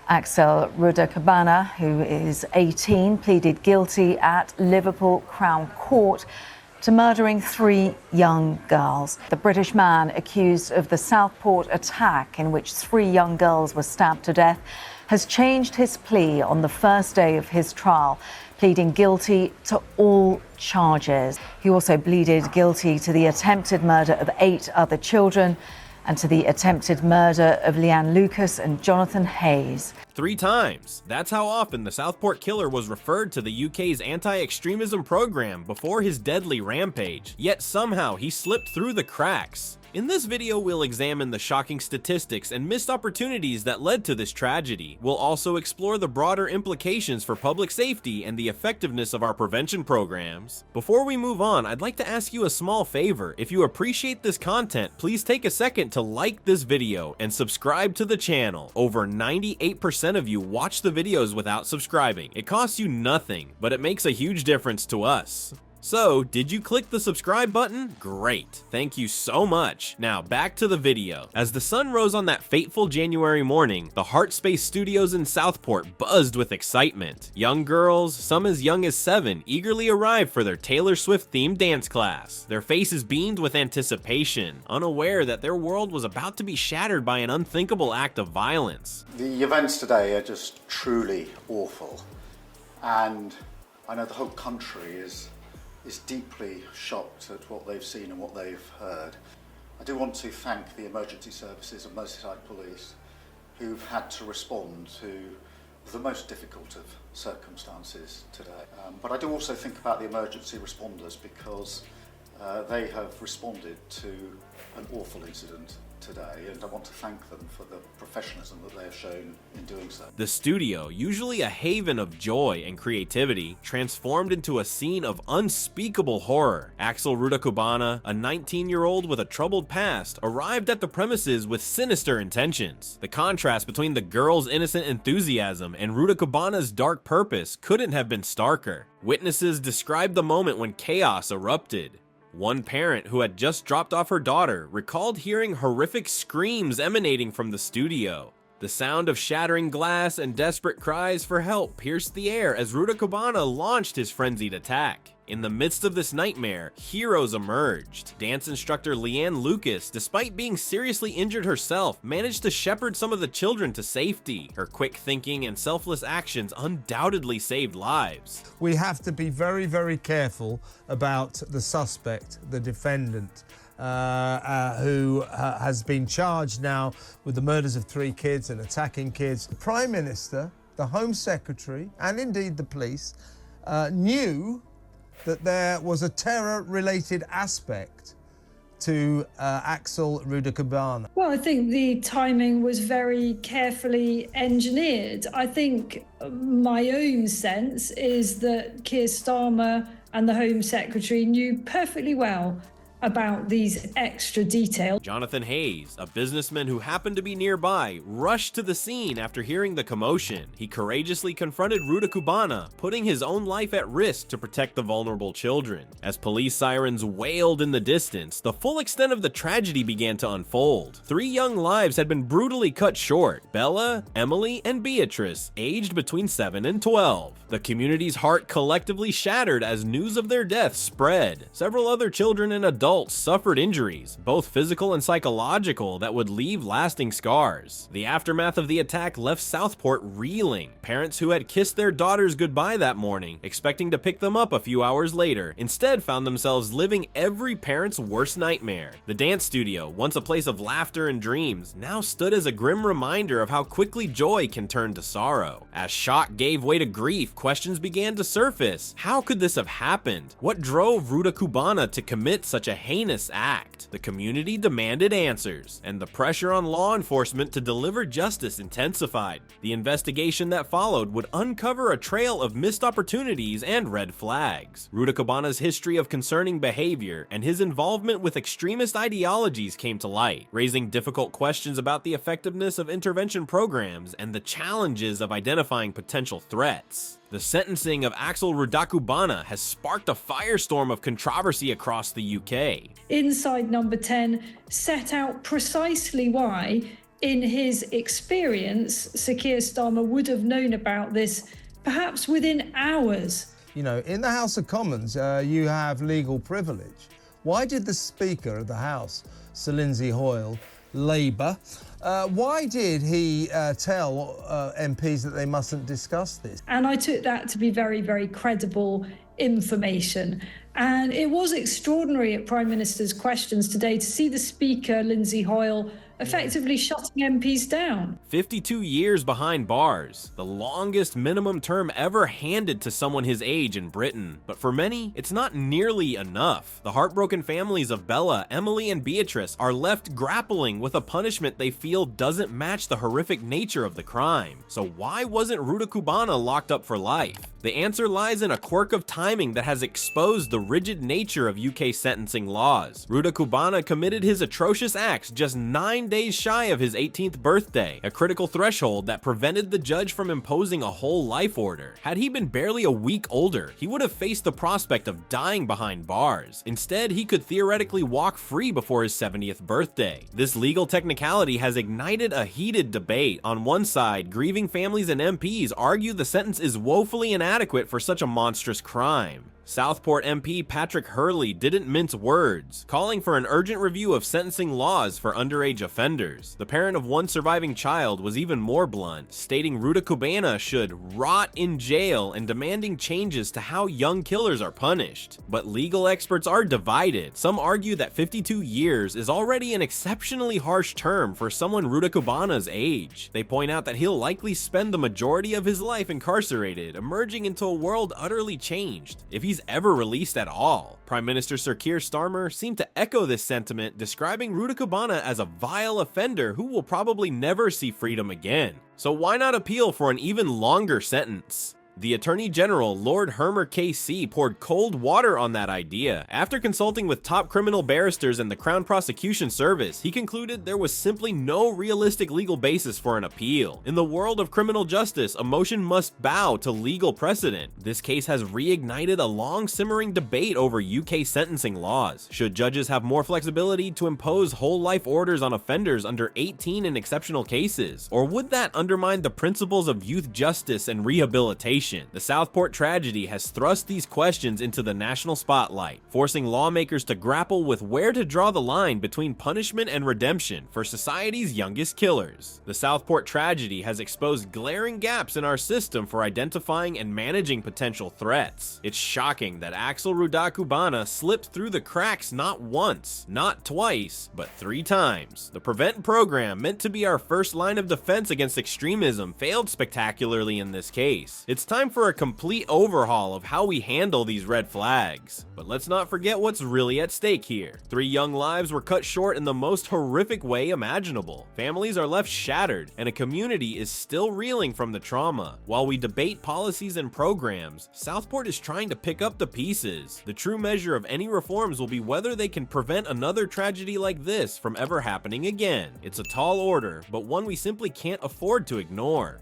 Axel Rudakabana, who is 18, pleaded guilty at Liverpool Crown Court to murdering 3 young girls. The British man accused of the Southport attack, in which 3 young girls were stabbed to death, has changed his plea on the first day of his trial, pleading guilty to all charges. He also pleaded guilty to the attempted murder of 8 other children and to the attempted murder of Leanne Lucas and Jonathan Hayes. 3 times. That's how often the Southport killer was referred to the UK's anti-extremism program before his deadly rampage, yet somehow he slipped through the cracks. In this video, we'll examine the shocking statistics and missed opportunities that led to this tragedy. We'll also explore the broader implications for public safety and the effectiveness of our prevention programs. Before we move on, I'd like to ask you a small favor. If you appreciate this content, please take a second to like this video and subscribe to the channel. Over 98% of you watch the videos without subscribing. It costs you nothing, but it makes a huge difference to us. So, did you click the subscribe button? Great. Thank you so much. Now, back to the video. As the sun rose on that fateful January morning, the Heart Space Studios in Southport buzzed with excitement. Young girls, some as young as 7, eagerly arrived for their Taylor Swift-themed dance class. Their faces beamed with anticipation, unaware that their world was about to be shattered by an unthinkable act of violence. The events today are just truly awful, and I know the whole country is deeply shocked at what they've seen and what they've heard. I do want to thank the emergency services of Merseyside Police, who've had to respond to the most difficult of circumstances today. But I do also think about the emergency responders, because they have responded to an awful incident today, and I want to thank them for the professionalism that they have shown in doing so. The studio, usually a haven of joy and creativity, transformed into a scene of unspeakable horror. Axel Rudakabana, a 19-year-old with a troubled past, arrived at the premises with sinister intentions. The contrast between the girls' innocent enthusiasm and Rudakabana's dark purpose couldn't have been starker. Witnesses described the moment when chaos erupted. One parent, who had just dropped off her daughter, recalled hearing horrific screams emanating from the studio. The sound of shattering glass and desperate cries for help pierced the air as Rudakabana launched his frenzied attack. In the midst of this nightmare, heroes emerged. Dance instructor Leanne Lucas, despite being seriously injured herself, managed to shepherd some of the children to safety. Her quick thinking and selfless actions undoubtedly saved lives. We have to be very, very careful about the suspect, the defendant, who has been charged now with the murders of 3 kids and attacking kids. The Prime Minister, the Home Secretary, and indeed the police knew that there was a terror-related aspect to Axel Rudakabana. Well, I think the timing was very carefully engineered. I think my own sense is that Keir Starmer and the Home Secretary knew perfectly well about these extra details. Jonathan Hayes, a businessman who happened to be nearby, rushed to the scene after hearing the commotion. He courageously confronted Rudakabana, putting his own life at risk to protect the vulnerable children. As police sirens wailed in the distance, the full extent of the tragedy began to unfold. 3 young lives had been brutally cut short: Bella, Emily, and Beatrice, aged between 7 and 12. The community's heart collectively shattered as news of their deaths spread. Several other children and adults suffered injuries, both physical and psychological, that would leave lasting scars. The aftermath of the attack left Southport reeling. Parents who had kissed their daughters goodbye that morning, expecting to pick them up a few hours later, instead found themselves living every parent's worst nightmare. The dance studio, once a place of laughter and dreams, now stood as a grim reminder of how quickly joy can turn to sorrow. As shock gave way to grief, questions began to surface. How could this have happened? What drove Rudakabana to commit such a heinous act? The community demanded answers, and the pressure on law enforcement to deliver justice intensified. The investigation that followed would uncover a trail of missed opportunities and red flags. Rudakabana's history of concerning behavior and his involvement with extremist ideologies came to light, raising difficult questions about the effectiveness of intervention programs and the challenges of identifying potential threats. The sentencing of Axel Rudakabana has sparked a firestorm of controversy across the UK. Inside Number 10 set out precisely why in his experience, Sir Keir Starmer would have known about this perhaps within hours. You know, in the House of Commons, you have legal privilege. Why did the Speaker of the House, Sir Lindsay Hoyle, Labour, why did he tell MPs that they mustn't discuss this? And I took that to be very, very credible information. And it was extraordinary at Prime Minister's questions today to see the Speaker, Lindsay Hoyle, effectively shutting MPs down. 52 years behind bars, the longest minimum term ever handed to someone his age in Britain. But for many, it's not nearly enough. The heartbroken families of Bella, Emily, and Beatrice are left grappling with a punishment they feel doesn't match the horrific nature of the crime. So why wasn't Ruta Cubana locked up for life? The answer lies in a quirk of timing that has exposed the rigid nature of UK sentencing laws. Ruta Cubana committed his atrocious acts just 9 days shy of his 18th birthday, a critical threshold that prevented the judge from imposing a whole life order. Had he been barely a week older, he would have faced the prospect of dying behind bars. Instead, he could theoretically walk free before his 70th birthday. This legal technicality has ignited a heated debate. On one side, grieving families and MPs argue the sentence is woefully inadequate for such a monstrous crime. Southport MP Patrick Hurley didn't mince words, calling for an urgent review of sentencing laws for underage offenders. The parent of one surviving child was even more blunt, stating Ruta Cubana should rot in jail and demanding changes to how young killers are punished. But legal experts are divided. Some argue that 52 years is already an exceptionally harsh term for someone Ruta Cubana's age. They point out that he'll likely spend the majority of his life incarcerated, emerging into a world utterly changed, if he's ever released at all. Prime Minister Sir Keir Starmer seemed to echo this sentiment, describing Ruta Cubana as a vile offender who will probably never see freedom again. So why not appeal for an even longer sentence? The Attorney General, Lord Hermer KC, poured cold water on that idea. After consulting with top criminal barristers and the Crown Prosecution Service, he concluded there was simply no realistic legal basis for an appeal. In the world of criminal justice, a motion must bow to legal precedent. This case has reignited a long-simmering debate over UK sentencing laws. Should judges have more flexibility to impose whole life orders on offenders under 18 in exceptional cases? Or would that undermine the principles of youth justice and rehabilitation? The Southport tragedy has thrust these questions into the national spotlight, forcing lawmakers to grapple with where to draw the line between punishment and redemption for society's youngest killers. The Southport tragedy has exposed glaring gaps in our system for identifying and managing potential threats. It's shocking that Axel Ruda Cubana slipped through the cracks not once, not twice, but 3 times. The PREVENT program, meant to be our first line of defense against extremism, failed spectacularly in this case. It's time for a complete overhaul of how we handle these red flags. But let's not forget what's really at stake here. 3 young lives were cut short in the most horrific way imaginable. Families are left shattered, and a community is still reeling from the trauma. While we debate policies and programs, Southport is trying to pick up the pieces. The true measure of any reforms will be whether they can prevent another tragedy like this from ever happening again. It's a tall order, but one we simply can't afford to ignore.